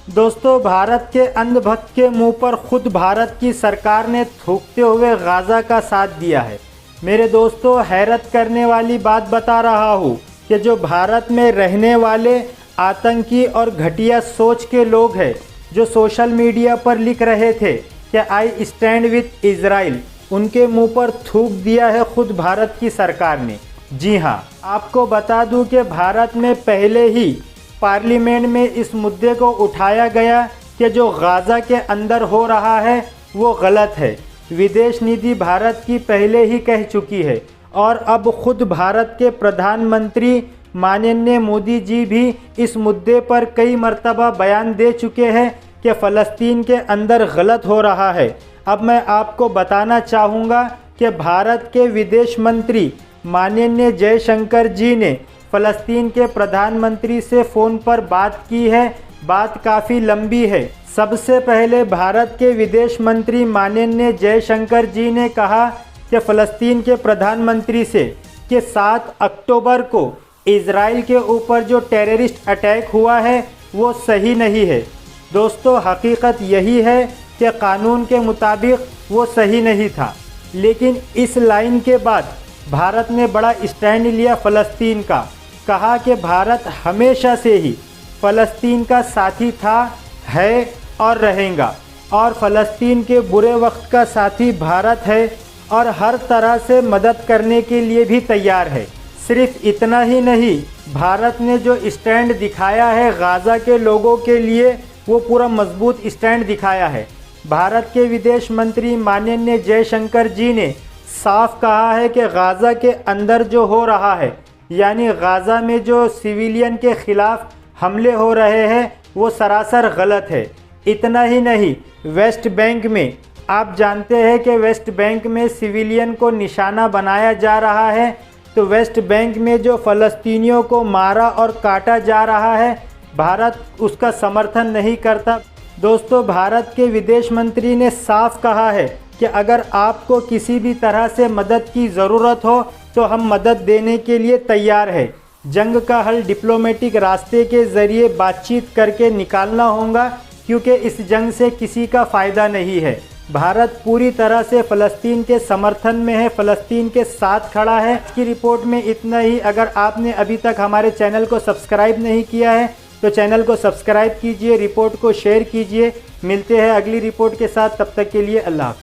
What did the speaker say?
दोस्तों, भारत के अंधभक्त के मुंह पर खुद भारत की सरकार ने थूकते हुए गाज़ा का साथ दिया है। मेरे दोस्तों, हैरत करने वाली बात बता रहा हूँ कि जो भारत में रहने वाले आतंकी और घटिया सोच के लोग हैं, जो सोशल मीडिया पर लिख रहे थे कि आई स्टैंड विथ इज़राइल, उनके मुंह पर थूक दिया है खुद भारत की सरकार ने। जी हाँ, आपको बता दूं कि भारत में पहले ही पार्लियामेंट में इस मुद्दे को उठाया गया कि जो गाज़ा के अंदर हो रहा है वो गलत है। विदेश नीति भारत की पहले ही कह चुकी है और अब खुद भारत के प्रधानमंत्री माननीय मोदी जी भी इस मुद्दे पर कई मर्तबा बयान दे चुके हैं कि फ़लस्तीन के अंदर गलत हो रहा है। अब मैं आपको बताना चाहूँगा कि भारत के विदेश मंत्री माननीय जयशंकर जी ने फ़लस्तीन के प्रधानमंत्री से फ़ोन पर बात की है। बात काफ़ी लंबी है। सबसे पहले भारत के विदेश मंत्री माननीय जयशंकर जी ने कहा कि फ़लस्तीन के प्रधानमंत्री से कि 7 अक्टूबर को इज़राइल के ऊपर जो टेररिस्ट अटैक हुआ है वो सही नहीं है। दोस्तों, हकीकत यही है कि कानून के मुताबिक वो सही नहीं था, लेकिन इस लाइन के बाद भारत ने बड़ा स्टैंड लिया फ़लस्तीन का। कहा कि भारत हमेशा से ही फ़लस्तीन का साथी था, है और रहेगा, और फ़लस्तीन के बुरे वक्त का साथी भारत है और हर तरह से मदद करने के लिए भी तैयार है। सिर्फ इतना ही नहीं, भारत ने जो स्टैंड दिखाया है गाज़ा के लोगों के लिए, वो पूरा मजबूत स्टैंड दिखाया है। भारत के विदेश मंत्री माननीय जयशंकर जी ने साफ कहा है कि गाज़ा के अंदर जो हो रहा है, यानी गाज़ा में जो सिविलियन के ख़िलाफ़ हमले हो रहे हैं, वो सरासर गलत है। इतना ही नहीं, वेस्ट बैंक में आप जानते हैं कि वेस्ट बैंक में सिविलियन को निशाना बनाया जा रहा है, तो वेस्ट बैंक में जो फ़लस्तीनियों को मारा और काटा जा रहा है, भारत उसका समर्थन नहीं करता। दोस्तों, भारत के विदेश मंत्री ने साफ कहा है कि अगर आपको किसी भी तरह से मदद की ज़रूरत हो तो हम मदद देने के लिए तैयार है। जंग का हल डिप्लोमेटिक रास्ते के ज़रिए बातचीत करके निकालना होगा, क्योंकि इस जंग से किसी का फ़ायदा नहीं है। भारत पूरी तरह से फ़लस्तीन के समर्थन में है, फ़लस्तीन के साथ खड़ा है। इसकी रिपोर्ट में इतना ही। अगर आपने अभी तक हमारे चैनल को सब्सक्राइब नहीं किया है तो चैनल को सब्सक्राइब कीजिए, रिपोर्ट को शेयर कीजिए। मिलते हैं अगली रिपोर्ट के साथ, तब तक के लिए अल्लाह हाफ़िज़।